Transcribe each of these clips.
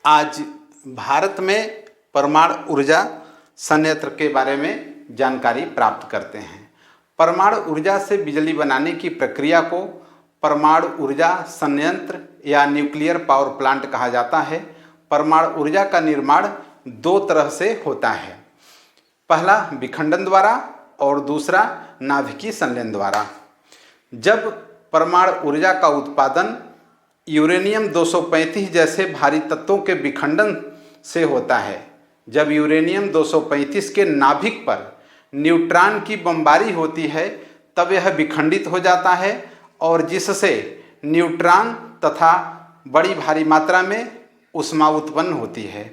आज भारत में परमाणु ऊर्जा संयंत्र के बारे में जानकारी प्राप्त करते हैं। परमाणु ऊर्जा से बिजली बनाने की प्रक्रिया को परमाणु ऊर्जा संयंत्र या न्यूक्लियर पावर प्लांट कहा जाता है। परमाणु ऊर्जा का निर्माण दो तरह से होता है, पहला विखंडन द्वारा और दूसरा नाभिकीय संलयन द्वारा। जब परमाणु ऊर्जा का उत्पादन यूरेनियम 235 जैसे भारी तत्वों के विखंडन से होता है, जब यूरेनियम 235 के नाभिक पर न्यूट्रॉन की बमबारी होती है तब यह विखंडित हो जाता है और जिससे न्यूट्रॉन तथा बड़ी भारी मात्रा में ऊष्मा उत्पन्न होती है।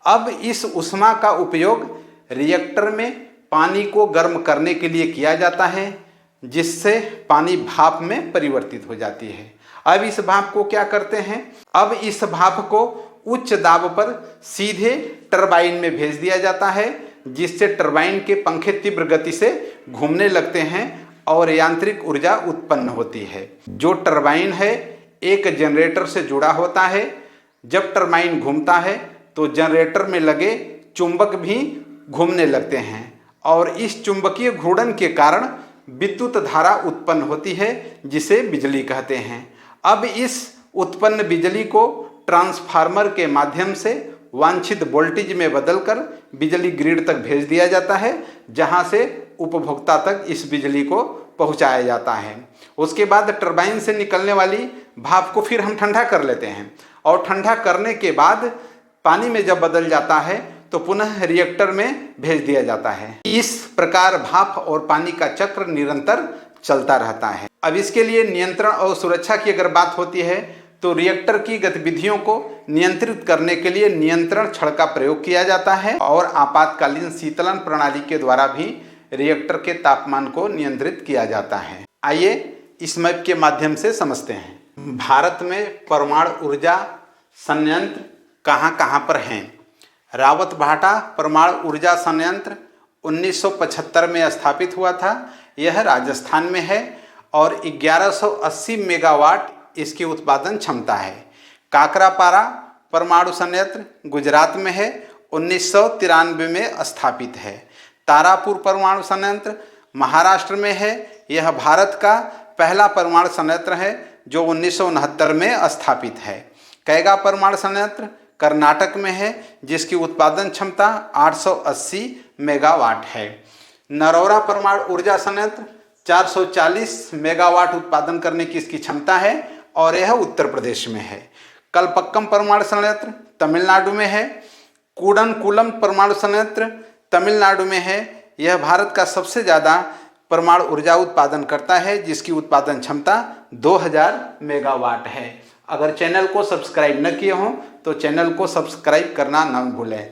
अब इस ऊष्मा का उपयोग रिएक्टर में पानी को गर्म करने के लिए किया जाता है, जिससे पानी भाप में परिवर्तित हो जाती है। अब इस भाप को क्या करते हैं? अब इस भाप को उच्च दाब पर सीधे टरबाइन में भेज दिया जाता है, जिससे टरबाइन के पंखे तीव्र गति से घूमने लगते हैं और यांत्रिक ऊर्जा उत्पन्न होती है। जो टरबाइन है एक जनरेटर से जुड़ा होता है। जब टरबाइन घूमता है तो जनरेटर में लगे चुंबक भी घूमने लगते हैं और इस चुंबकीय घूर्णन के कारण विद्युत धारा उत्पन्न होती है, जिसे बिजली कहते हैं। अब इस उत्पन्न बिजली को ट्रांसफार्मर के माध्यम से वांछित वोल्टेज में बदलकर बिजली ग्रिड तक भेज दिया जाता है, जहां से उपभोक्ता तक इस बिजली को पहुंचाया जाता है। उसके बाद टरबाइन से निकलने वाली भाप को फिर हम ठंडा कर लेते हैं और ठंडा करने के बाद पानी में जब बदल जाता है तो पुनः रिएक्टर में भेज दिया जाता है। इस प्रकार भाप और पानी का चक्र निरंतर चलता रहता है। अब इसके लिए नियंत्रण और सुरक्षा की अगर बात होती है तो रिएक्टर की गतिविधियों को नियंत्रित करने के लिए नियंत्रण छड़ का प्रयोग किया जाता है और आपातकालीन शीतलन प्रणाली के द्वारा भी रिएक्टर के तापमान को नियंत्रित किया जाता है। आइए इस मैप के माध्यम से समझते हैं भारत में परमाणु ऊर्जा संयंत्र कहाँ कहाँ पर हैं। रावतभाटा परमाणु ऊर्जा संयंत्र 1975 में स्थापित हुआ था। यह राजस्थान में है और 1180 मेगावाट इसकी उत्पादन क्षमता है। काकरापारा परमाणु संयंत्र गुजरात में है, 1993 में स्थापित है। तारापुर परमाणु संयंत्र महाराष्ट्र में है। यह भारत का पहला परमाणु संयंत्र है जो 1969 में स्थापित है। कैगा परमाणु संयंत्र कर्नाटक में है, जिसकी उत्पादन क्षमता 880 मेगावाट है। नरौरा परमाणु ऊर्जा संयंत्र 440 मेगावाट उत्पादन करने की इसकी क्षमता है और यह उत्तर प्रदेश में है। कलपक्कम परमाणु संयंत्र तमिलनाडु में है। कूडनकुलम परमाणु संयंत्र तमिलनाडु में है। यह भारत का सबसे ज़्यादा परमाणु ऊर्जा उत्पादन करता है, जिसकी उत्पादन क्षमता 2000 मेगावाट है। अगर चैनल को सब्सक्राइब न किए हों तो चैनल को सब्सक्राइब करना न भूलें।